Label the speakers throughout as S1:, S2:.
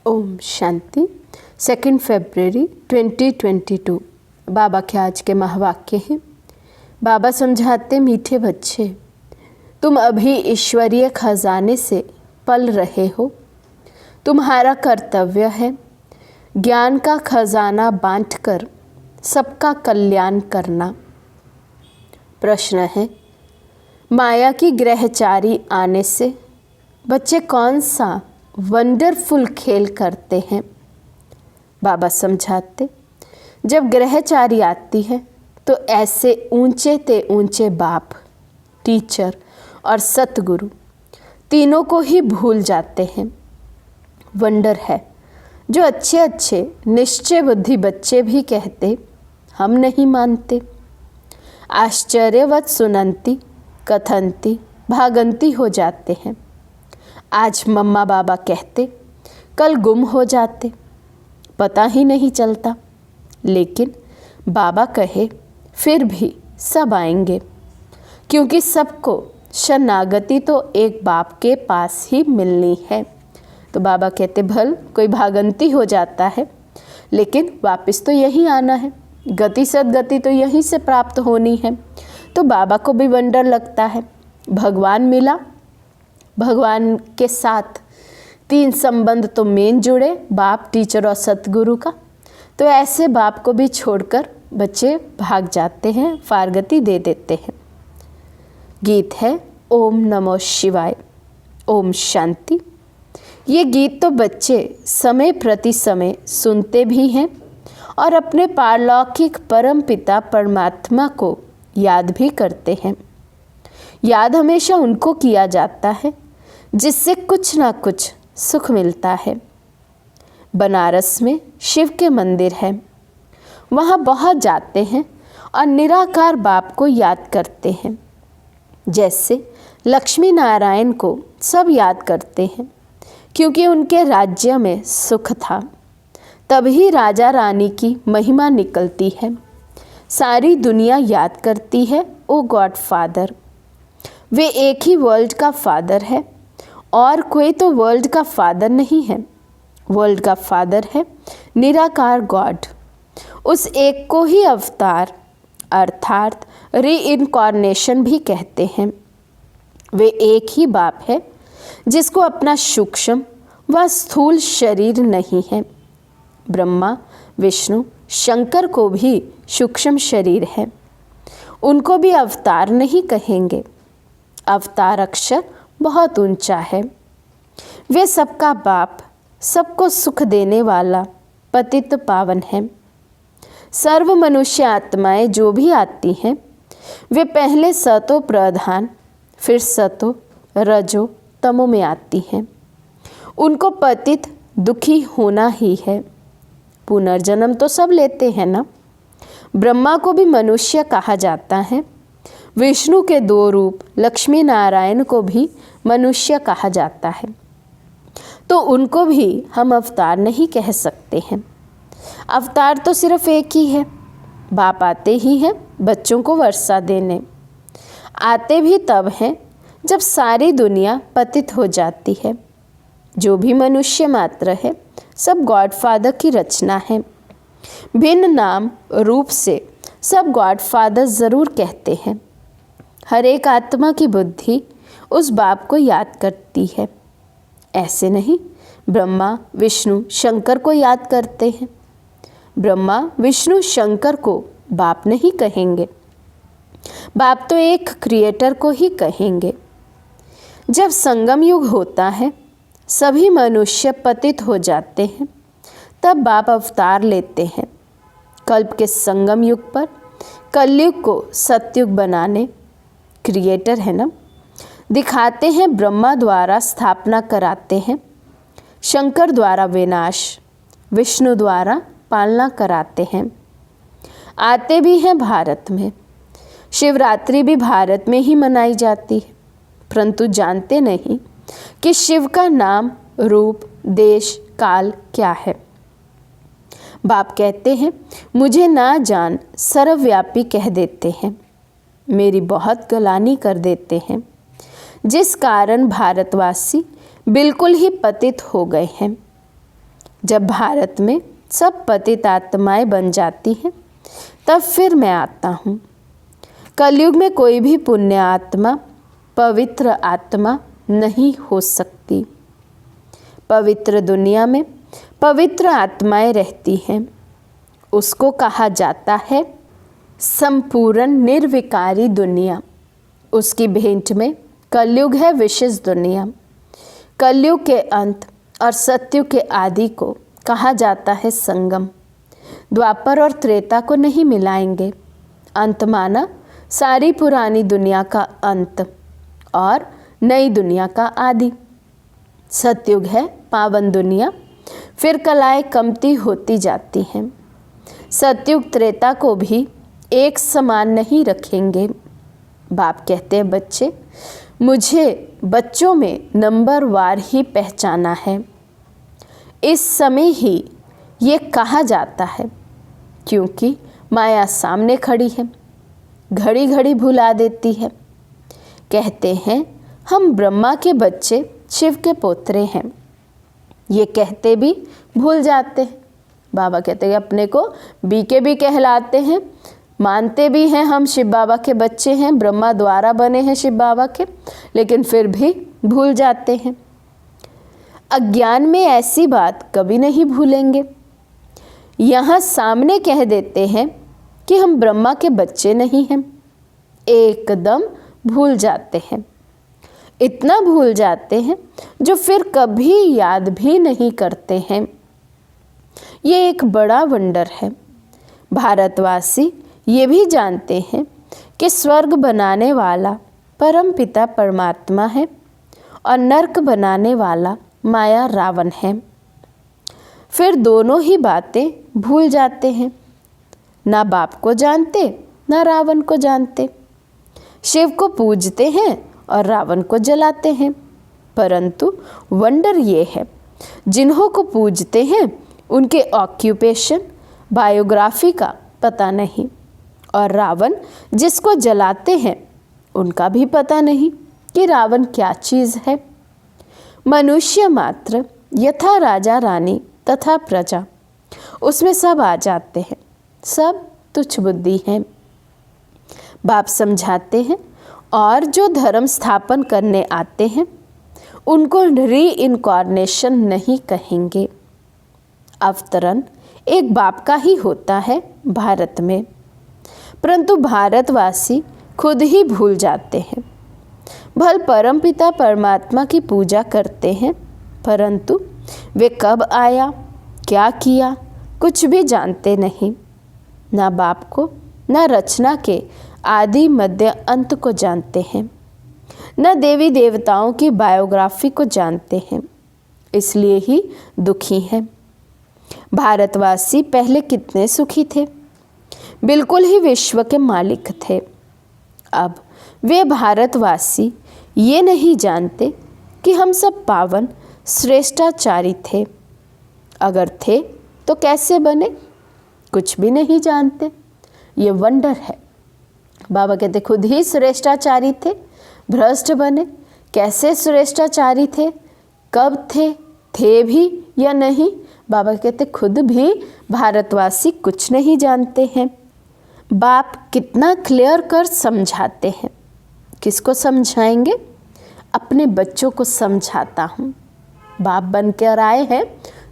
S1: ओम शांति। 2 फरवरी 2022 बाबा के आज के महावाक्य हैं। बाबा समझाते, मीठे बच्चे, तुम अभी ईश्वरीय खजाने से पल रहे हो। तुम्हारा कर्तव्य है ज्ञान का खजाना बांटकर सबका कल्याण करना। प्रश्न है, माया की ग्रहचारी आने से बच्चे कौन सा वंडरफुल खेल करते हैं। बाबा समझाते, जब ग्रहचारी आती है तो ऐसे ऊंचे ते ऊंचे बाप, टीचर और सतगुरु तीनों को ही भूल जाते हैं। वंडर है जो अच्छे अच्छे निश्चय बुद्धि बच्चे भी कहते हम नहीं मानते। आश्चर्यवत सुनंती कथंती भागंती हो जाते हैं। आज मम्मा बाबा कहते, कल गुम हो जाते, पता ही नहीं चलता। लेकिन बाबा कहे फिर भी सब आएंगे, क्योंकि सबको शरणागति तो एक बाप के पास ही मिलनी है। तो बाबा कहते, भल कोई भागंती हो जाता है, लेकिन वापस तो यही आना है। गति सदगति तो यहीं से प्राप्त होनी है। तो बाबा को भी वंडर लगता है, भगवान मिला, भगवान के साथ तीन संबंध तो मेन जुड़े, बाप, टीचर और सतगुरु का। तो ऐसे बाप को भी छोड़कर बच्चे भाग जाते हैं, फारगति दे देते हैं। गीत है ओम नमो शिवाय, ओम शांति। ये गीत तो बच्चे समय प्रति समय सुनते भी हैं और अपने पारलौकिक परम पिता परमात्मा को याद भी करते हैं। याद हमेशा उनको किया जाता है जिससे कुछ ना कुछ सुख मिलता है। बनारस में शिव के मंदिर है, वहाँ बहुत जाते हैं और निराकार बाप को याद करते हैं। जैसे लक्ष्मी नारायण को सब याद करते हैं, क्योंकि उनके राज्य में सुख था। तभी राजा रानी की महिमा निकलती है। सारी दुनिया याद करती है ओ गॉड फादर। वे एक ही वर्ल्ड का फादर है और कोई तो वर्ल्ड का फादर नहीं है। वर्ल्ड का फादर है निराकार गॉड। उस एक को ही अवतार अर्थात रीइनकार्नेशन भी कहते हैं। वे एक ही बाप है जिसको अपना सूक्ष्म व स्थूल शरीर नहीं है। ब्रह्मा, विष्णु, शंकर को भी सूक्ष्म शरीर है। उनको भी अवतार नहीं कहेंगे। अवतार अक्षर बहुत ऊंचा है। वे सबका बाप, सबको सुख देने वाला पतित पावन है। सर्व मनुष्य आत्माएं जो भी आती हैं, वे पहले सतो प्रधान, फिर सतो रजो तमो में आती हैं। उनको पतित दुखी होना ही है। पुनर्जन्म तो सब लेते हैं ना। ब्रह्मा को भी मनुष्य कहा जाता है। विष्णु के दो रूप लक्ष्मी नारायण को भी मनुष्य कहा जाता है। तो उनको भी हम अवतार नहीं कह सकते हैं। अवतार तो सिर्फ एक ही है। बाप आते ही हैं बच्चों को वर्षा देने। आते भी तब हैं जब सारी दुनिया पतित हो जाती है। जो भी मनुष्य मात्र है, सब गॉड फादर की रचना है। भिन्न नाम रूप से सब गॉड फादर ज़रूर कहते हैं। हर एक आत्मा की बुद्धि उस बाप को याद करती है। ऐसे नहीं ब्रह्मा, विष्णु, शंकर को याद करते हैं। ब्रह्मा, विष्णु, शंकर को बाप नहीं कहेंगे। बाप तो एक क्रिएटर को ही कहेंगे। जब संगम युग होता है, सभी मनुष्य पतित हो जाते हैं, तब बाप अवतार लेते हैं। कल्प के संगम युग पर कलयुग को सतयुग बनाने, क्रिएटर है ना, दिखाते हैं। ब्रह्मा द्वारा स्थापना कराते हैं, शंकर द्वारा विनाश, विष्णु द्वारा पालना कराते हैं। आते भी हैं भारत में। शिवरात्रि भी भारत में ही मनाई जाती है, परंतु जानते नहीं कि शिव का नाम, रूप, देश, काल क्या है। बाप कहते हैं, मुझे ना जान सर्वव्यापी कह देते हैं, मेरी बहुत गलानी कर देते हैं, जिस कारण भारतवासी बिल्कुल ही पतित हो गए हैं। जब भारत में सब पतित आत्माएं बन जाती हैं तब फिर मैं आता हूँ। कलयुग में कोई भी पुण्य आत्मा, पवित्र आत्मा नहीं हो सकती। पवित्र दुनिया में पवित्र आत्माएं रहती हैं। उसको कहा जाता है संपूर्ण निर्विकारी दुनिया। उसकी भेंट में कलयुग है विशेष दुनिया। कलयुग के अंत और सत्युग के आदि को कहा जाता है संगम। द्वापर और त्रेता को नहीं मिलाएंगे। अंत माना सारी पुरानी दुनिया का अंत और नई दुनिया का आदि। सतयुग है पावन दुनिया, फिर कलाएं कमती होती जाती हैं। सतयुग त्रेता को भी एक समान नहीं रखेंगे। बाप कहते हैं बच्चे, मुझे बच्चों में नंबर वार ही पहचाना है। इस समय ही ये कहा जाता है क्योंकि माया सामने खड़ी है, घड़ी घड़ी भुला देती है। कहते हैं हम ब्रह्मा के बच्चे, शिव के पोतरे हैं। ये कहते भी भूल जाते हैं। बाबा कहते हैं अपने को बीके भी कहलाते हैं, मानते भी हैं हम शिव बाबा के बच्चे हैं, ब्रह्मा द्वारा बने हैं शिव बाबा के, लेकिन फिर भी भूल जाते हैं। अज्ञान में ऐसी बात कभी नहीं भूलेंगे। यहाँ सामने कह देते हैं कि हम ब्रह्मा के बच्चे नहीं हैं, एकदम भूल जाते हैं। इतना भूल जाते हैं जो फिर कभी याद भी नहीं करते हैं। ये एक बड़ा वंडर है। भारतवासी ये भी जानते हैं कि स्वर्ग बनाने वाला परम पिता परमात्मा है और नरक बनाने वाला माया रावण है। फिर दोनों ही बातें भूल जाते हैं। ना बाप को जानते, ना रावण को जानते। शिव को पूजते हैं और रावण को जलाते हैं। परंतु वंडर ये है, जिन्हों को पूजते हैं उनके ऑक्यूपेशन, बायोग्राफी का पता नहीं, और रावण जिसको जलाते हैं उनका भी पता नहीं कि रावण क्या चीज़ है। मनुष्य मात्र यथा राजा रानी तथा प्रजा, उसमें सब आ जाते हैं। सब तुच्छ बुद्धि हैं। बाप समझाते हैं और जो धर्म स्थापन करने आते हैं उनको री इनकारनेशन नहीं कहेंगे। अवतरण एक बाप का ही होता है भारत में, परंतु भारतवासी खुद ही भूल जाते हैं। भल परमपिता परमात्मा की पूजा करते हैं, परंतु वे कब आया, क्या किया, कुछ भी जानते नहीं। ना बाप को, ना रचना के आदि मध्य अंत को जानते हैं, न देवी देवताओं की बायोग्राफी को जानते हैं। इसलिए ही दुखी हैं। भारतवासी पहले कितने सुखी थे, बिल्कुल ही विश्व के मालिक थे। अब वे भारतवासी ये नहीं जानते कि हम सब पावन श्रेष्ठाचारी थे। अगर थे तो कैसे बने, कुछ भी नहीं जानते। ये वंडर है। बाबा कहते खुद ही श्रेष्ठाचारी थे, भ्रष्ट बने। कैसे श्रेष्ठाचारी थे, कब थे भी या नहीं, बाबा कहते खुद भी भारतवासी कुछ नहीं जानते हैं। बाप कितना क्लियर कर समझाते हैं। किसको समझाएंगे? अपने बच्चों को समझाता हूँ। बाप बन कर आए हैं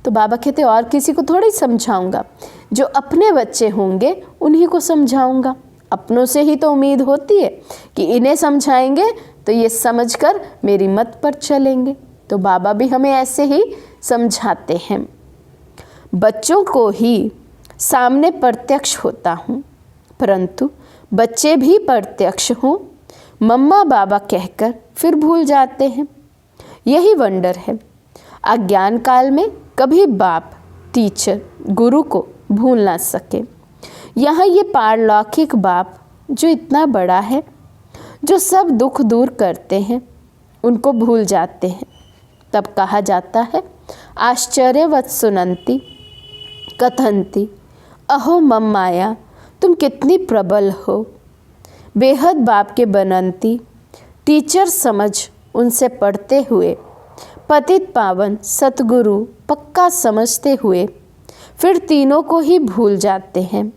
S1: तो बाबा कहते और किसी को थोड़ी समझाऊंगा, जो अपने बच्चे होंगे उन्हीं को समझाऊंगा। अपनों से ही तो उम्मीद होती है कि इन्हें समझाएंगे तो ये समझकर मेरी मत पर चलेंगे। तो बाबा भी हमें ऐसे ही समझाते हैं। बच्चों को ही सामने प्रत्यक्ष होता हूँ, परंतु बच्चे भी प्रत्यक्ष हों मम्मा बाबा कहकर फिर भूल जाते हैं। यही वंडर है। अज्ञान काल में कभी बाप, टीचर, गुरु को भूल ना सके। यहाँ ये पारलौकिक बाप जो इतना बड़ा है, जो सब दुख दूर करते हैं, उनको भूल जाते हैं। तब कहा जाता है आश्चर्यवत सुनंती कथंती अहो मम माया, तुम कितनी प्रबल हो। बेहद बाप के बनंती टीचर समझ उनसे पढ़ते हुए पतित पावन सतगुरु पक्का समझते हुए फिर तीनों को ही भूल जाते हैं।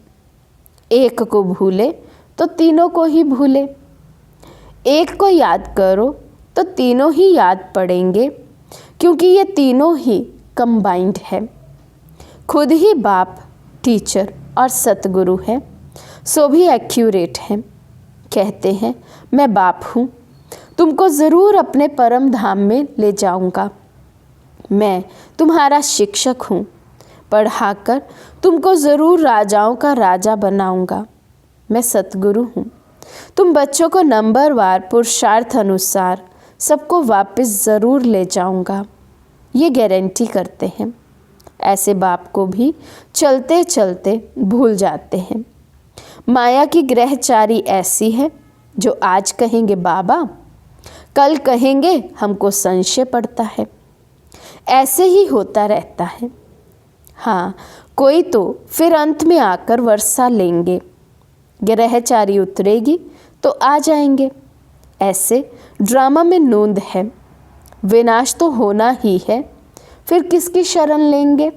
S1: एक को भूले तो तीनों को ही भूले, एक को याद करो तो तीनों ही याद पड़ेंगे, क्योंकि ये तीनों ही कंबाइंड है। खुद ही बाप, टीचर और सतगुरु है, सो भी एक्यूरेट हैं। कहते हैं मैं बाप हूँ, तुमको ज़रूर अपने परम धाम में ले जाऊँगा। मैं तुम्हारा शिक्षक हूँ, पढ़ाकर तुमको ज़रूर राजाओं का राजा बनाऊँगा। मैं सतगुरु हूँ, तुम बच्चों को नंबरवार पुरुषार्थ अनुसार सबको वापस ज़रूर ले जाऊँगा। ये गारंटी करते हैं। ऐसे बाप को भी चलते चलते भूल जाते हैं। माया की ग्रहचारी ऐसी है जो आज कहेंगे बाबा, कल कहेंगे हमको संशय पड़ता है। ऐसे ही होता रहता है। हाँ, कोई तो फिर अंत में आकर वर्षा लेंगे, ग्रहचारी उतरेगी तो आ जाएंगे। ऐसे ड्रामा में नोंद है, विनाश तो होना ही है, फिर किसकी शरण लेंगे।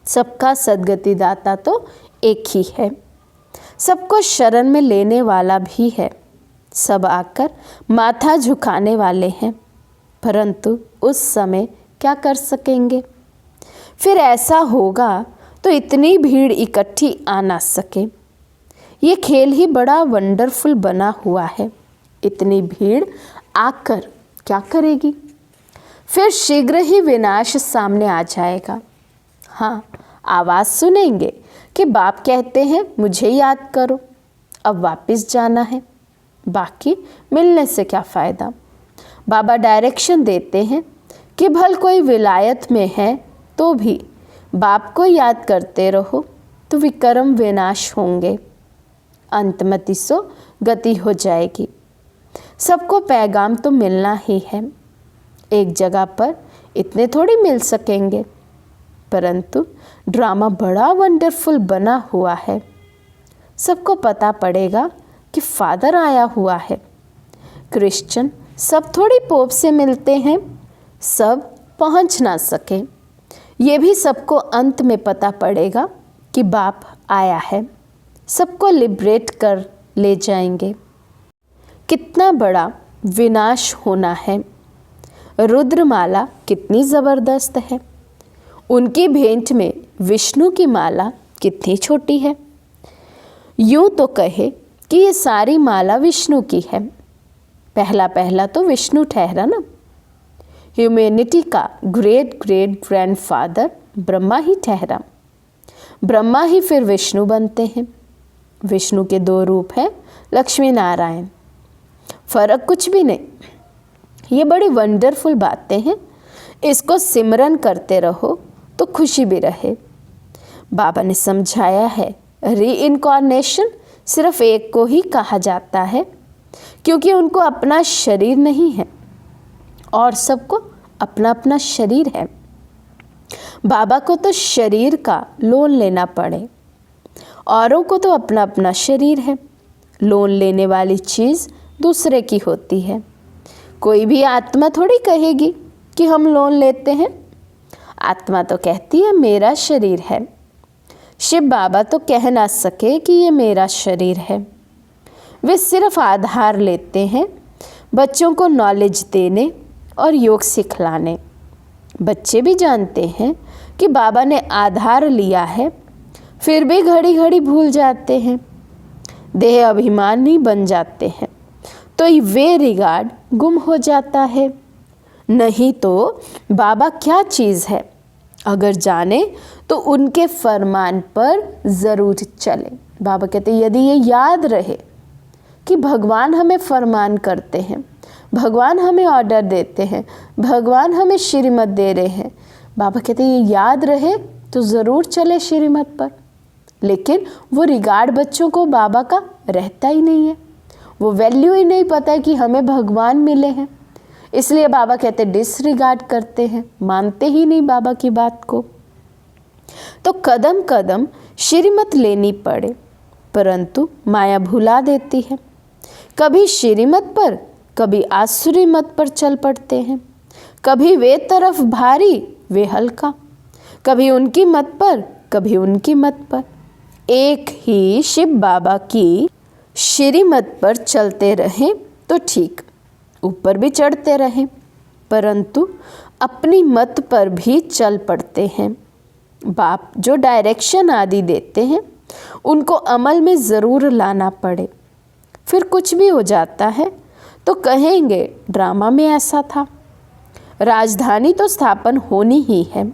S1: सबका सद्गति दाता तो एक ही है, सबको शरण में लेने वाला भी है। सब आकर माथा झुकाने वाले हैं, परंतु उस समय क्या कर सकेंगे। फिर ऐसा होगा तो इतनी भीड़ इकट्ठी आ ना सके। ये खेल ही बड़ा वंडरफुल बना हुआ है। इतनी भीड़ आकर क्या करेगी। फिर शीघ्र ही विनाश सामने आ जाएगा। हाँ, आवाज़ सुनेंगे कि बाप कहते हैं मुझे याद करो, अब वापस जाना है, बाकी मिलने से क्या फ़ायदा। बाबा डायरेक्शन देते हैं कि भल कोई विलायत में है तो भी बाप को याद करते रहो तो विक्रम विनाश होंगे, अंतमति सो गति हो जाएगी। सबको पैगाम तो मिलना ही है। एक जगह पर इतने थोड़ी मिल सकेंगे, परंतु ड्रामा बड़ा वंडरफुल बना हुआ है। सबको पता पड़ेगा कि फादर आया हुआ है। क्रिश्चियन सब थोड़ी पोप से मिलते हैं, सब पहुंच ना सके। ये भी सबको अंत में पता पड़ेगा कि बाप आया है, सबको लिबरेट कर ले जाएंगे। कितना बड़ा विनाश होना है। रुद्रमाला कितनी ज़बरदस्त है, उनकी भेंट में विष्णु की माला कितनी छोटी है। यूँ तो कहे कि ये सारी माला विष्णु की है। पहला पहला तो विष्णु ठहरा ना। ह्यूमैनिटी का ग्रेट ग्रेट ग्रैंडफादर ब्रह्मा ही ठहरा। ब्रह्मा ही फिर विष्णु बनते हैं। विष्णु के दो रूप हैं, लक्ष्मी नारायण। फर्क कुछ भी नहीं। ये बड़ी वंडरफुल बातें हैं। इसको सिमरन करते रहो तो खुशी भी रहे। बाबा ने समझाया है रीइनकार्नेशन सिर्फ एक को ही कहा जाता है, क्योंकि उनको अपना शरीर नहीं है और सबको अपना अपना शरीर है। बाबा को तो शरीर का लोन लेना पड़े, औरों को तो अपना अपना शरीर है। लोन लेने वाली चीज़ दूसरे की होती है। कोई भी आत्मा थोड़ी कहेगी कि हम लोन लेते हैं। आत्मा तो कहती है मेरा शरीर है। शिव बाबा तो कह ना सके कि ये मेरा शरीर है। वे सिर्फ आधार लेते हैं बच्चों को नॉलेज देने और योग सिखलाने। बच्चे भी जानते हैं कि बाबा ने आधार लिया है, फिर भी घड़ी घड़ी भूल जाते हैं, देह अभिमानी बन जाते हैं, तो वे रिगार्ड गुम हो जाता है। नहीं तो बाबा क्या चीज़ है, अगर जाने तो उनके फरमान पर ज़रूर चले। बाबा कहते यदि ये याद रहे कि भगवान हमें फरमान करते हैं, भगवान हमें ऑर्डर देते हैं, भगवान हमें श्रीमत दे रहे हैं, बाबा कहते ये याद रहे तो ज़रूर चले श्रीमत पर। लेकिन वो रिगार्ड बच्चों को बाबा का रहता ही नहीं है। वो वैल्यू ही नहीं पता है कि हमें भगवान मिले हैं, इसलिए बाबा कहते डिसरिगार्ड करते हैं, मानते ही नहीं बाबा की बात को। तो कदम कदम श्रीमत लेनी पड़े, परंतु माया भुला देती है। कभी श्रीमत पर, कभी आसुरी मत पर चल पड़ते हैं, कभी वे तरफ भारी वे हल्का, कभी उनकी मत पर कभी उनकी मत पर। एक ही शिव बाबा की श्रीमत पर चलते रहें तो ठीक, ऊपर भी चढ़ते रहें, परंतु अपनी मत पर भी चल पड़ते हैं। बाप जो डायरेक्शन आदि देते हैं उनको अमल में ज़रूर लाना पड़े। फिर कुछ भी हो जाता है तो कहेंगे ड्रामा में ऐसा था। राजधानी तो स्थापन होनी ही है,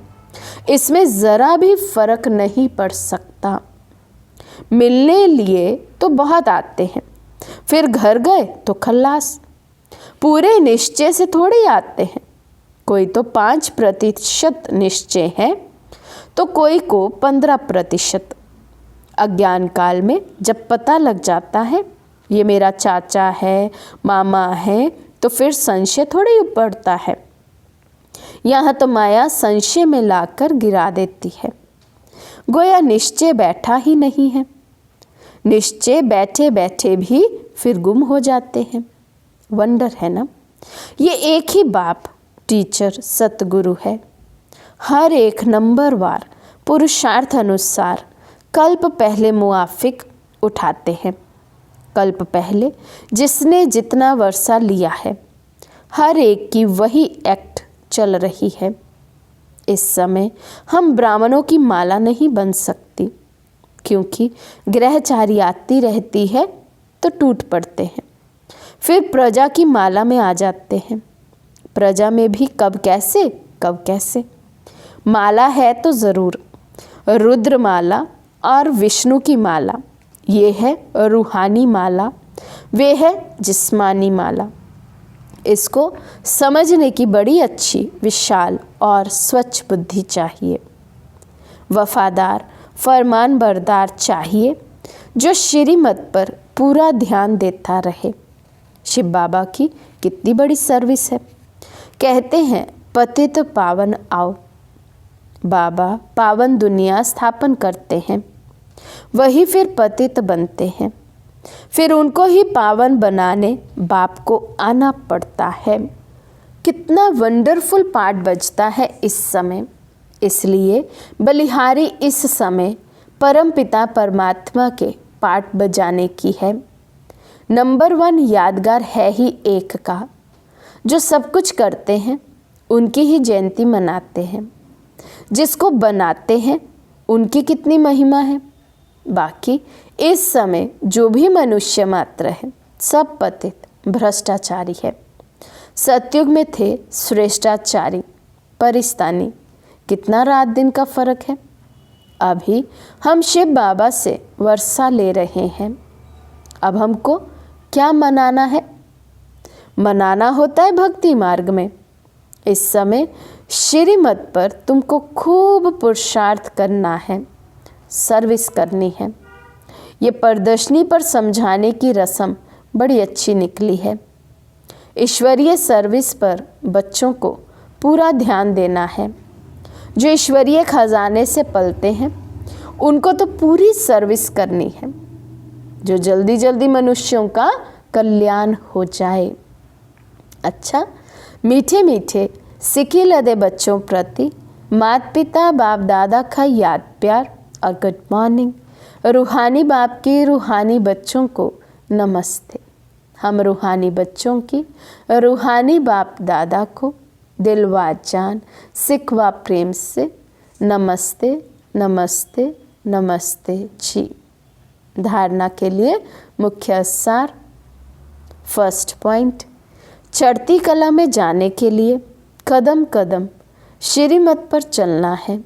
S1: इसमें ज़रा भी फर्क नहीं पड़ सकता। मिलने लिए तो बहुत आते हैं, फिर घर गए तो खल्लास। पूरे निश्चय से थोड़ी आते हैं, कोई तो 5% निश्चय है तो कोई को 15%। अज्ञान काल में जब पता लग जाता है ये मेरा चाचा है, मामा है, तो फिर संशय थोड़ी पड़ता है। यहाँ तो माया संशय में लाकर गिरा देती है, गोया निश्चय बैठा ही नहीं है। निश्चय बैठे बैठे भी फिर गुम हो जाते हैं। वंडर है ना। ये एक ही बाप टीचर सतगुरु है। हर एक नंबरवार पुरुषार्थ अनुसार कल्प पहले मुआफिक उठाते हैं। कल्प पहले जिसने जितना वर्षा लिया है, हर एक की वही एक्ट चल रही है। इस समय हम ब्राह्मणों की माला नहीं बन सकती, क्योंकि ग्रहचारी आती रहती है तो टूट पड़ते हैं। फिर प्रजा की माला में आ जाते हैं। प्रजा में भी कब कैसे माला है तो ज़रूर। रुद्र माला और विष्णु की माला, ये है रूहानी माला, वे है जिस्मानी माला। इसको समझने की बड़ी अच्छी विशाल और स्वच्छ बुद्धि चाहिए। वफादार फरमान बरदार चाहिए, जो श्रीमत पर पूरा ध्यान देता रहे। शिव बाबा की कितनी बड़ी सर्विस है। कहते हैं पतित पावन आओ। बाबा पावन दुनिया स्थापन करते हैं, वही फिर पतित बनते हैं, फिर उनको ही पावन बनाने बाप को आना पड़ता है। कितना वंडरफुल पाठ बजता है इस समय। इसलिए बलिहारी इस समय परमपिता परमात्मा के पाठ बजाने की है। नंबर 1 यादगार है ही एक का, जो सब कुछ करते हैं उनकी ही जयंती मनाते हैं। जिसको बनाते हैं उनकी कितनी महिमा है। बाकी इस समय जो भी मनुष्य मात्र है सब पतित भ्रष्टाचारी है। सतयुग में थे श्रेष्ठाचारी परिस्तानी। कितना रात दिन का फर्क है। अभी हम शिव बाबा से वर्षा ले रहे हैं। अब हमको क्या मनाना है? मनाना होता है भक्ति मार्ग में। इस समय श्रीमत पर तुमको खूब पुरुषार्थ करना है, सर्विस करनी है। ये प्रदर्शनी पर समझाने की रस्म बड़ी अच्छी निकली है। ईश्वरीय सर्विस पर बच्चों को पूरा ध्यान देना है। जो ईश्वरीय खजाने से पलते हैं उनको तो पूरी सर्विस करनी है, जो जल्दी जल्दी मनुष्यों का कल्याण हो जाए। अच्छा, मीठे मीठे सिकी लदे बच्चों प्रति माता पिता बाप दादा का याद प्यार और गुड मॉर्निंग। रूहानी बाप की रूहानी बच्चों को नमस्ते। हम रूहानी बच्चों की रूहानी बाप दादा को दिल व जान सिख व प्रेम से नमस्ते नमस्ते नमस्ते जी। धारणा के लिए मुख्य सार। फर्स्ट पॉइंट, चढ़ती कला में जाने के लिए कदम कदम श्रीमत पर चलना है।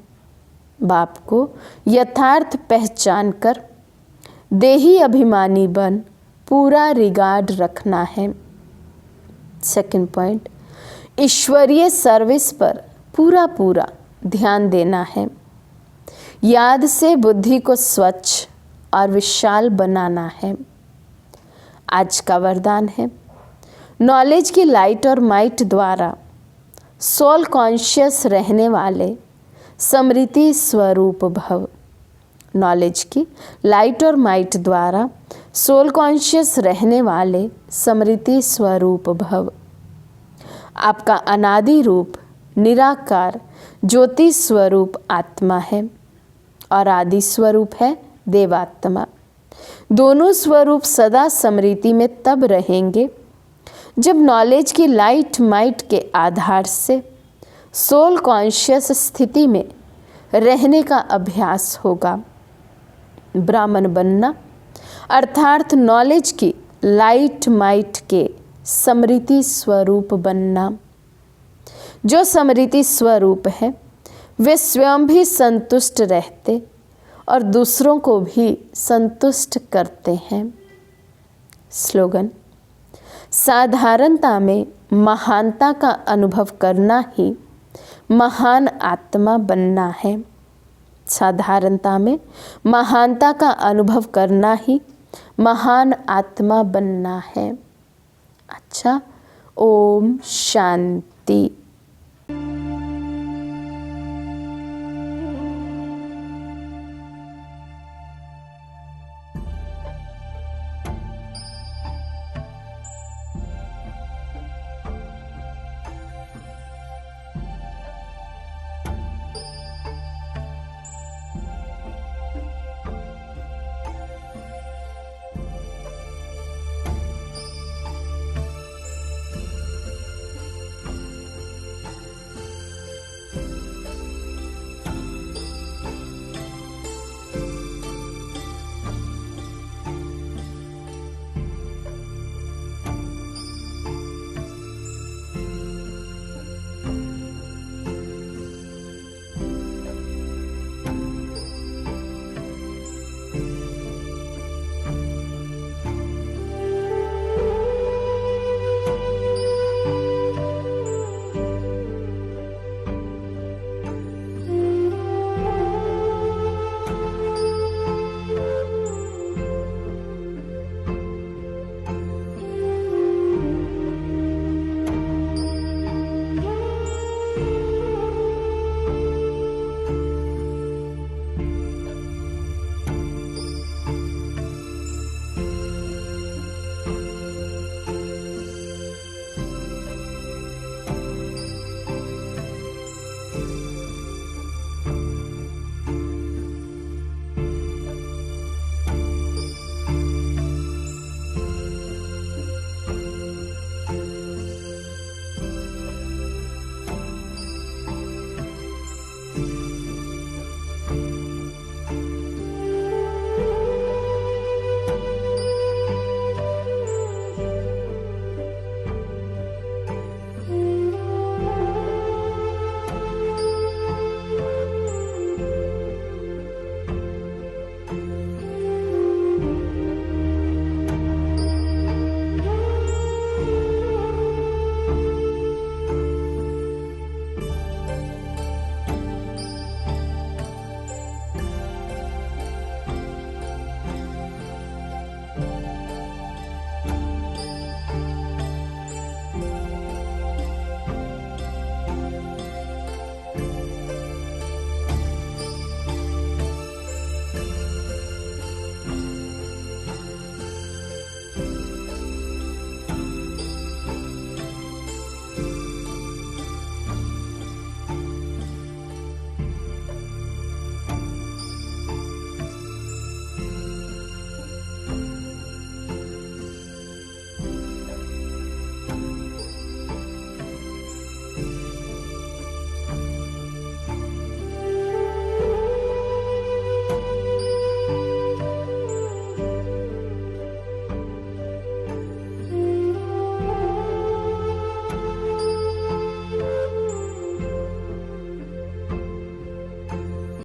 S1: बाप को यथार्थ पहचान कर देही अभिमानी बन पूरा रिगार्ड रखना है। सेकंड पॉइंट, ईश्वरीय सर्विस पर पूरा ध्यान देना है। याद से बुद्धि को स्वच्छ और विशाल बनाना है। आज का वरदान है, नॉलेज की लाइट और माइट द्वारा सोल कॉन्शियस रहने वाले समृति स्वरूप भव। नॉलेज की लाइट और माइट द्वारा सोल कॉन्शियस रहने वाले समृति स्वरूप भव। आपका अनादि रूप निराकार ज्योति स्वरूप आत्मा है और आदि स्वरूप है देवात्मा। दोनों स्वरूप सदा स्मृति में तब रहेंगे जब नॉलेज की लाइट माइट के आधार से सोल कॉन्शियस स्थिति में रहने का अभ्यास होगा। ब्राह्मण बनना अर्थात नॉलेज की लाइट माइट के स्मृति स्वरूप बनना। जो स्मृति स्वरूप है वे स्वयं भी संतुष्ट रहते और दूसरों को भी संतुष्ट करते हैं। स्लोगन: साधारणता में महानता का अनुभव करना ही महान आत्मा बनना है। साधारणता में महानता का अनुभव करना ही महान आत्मा बनना है। अच्छा, ओम शांति।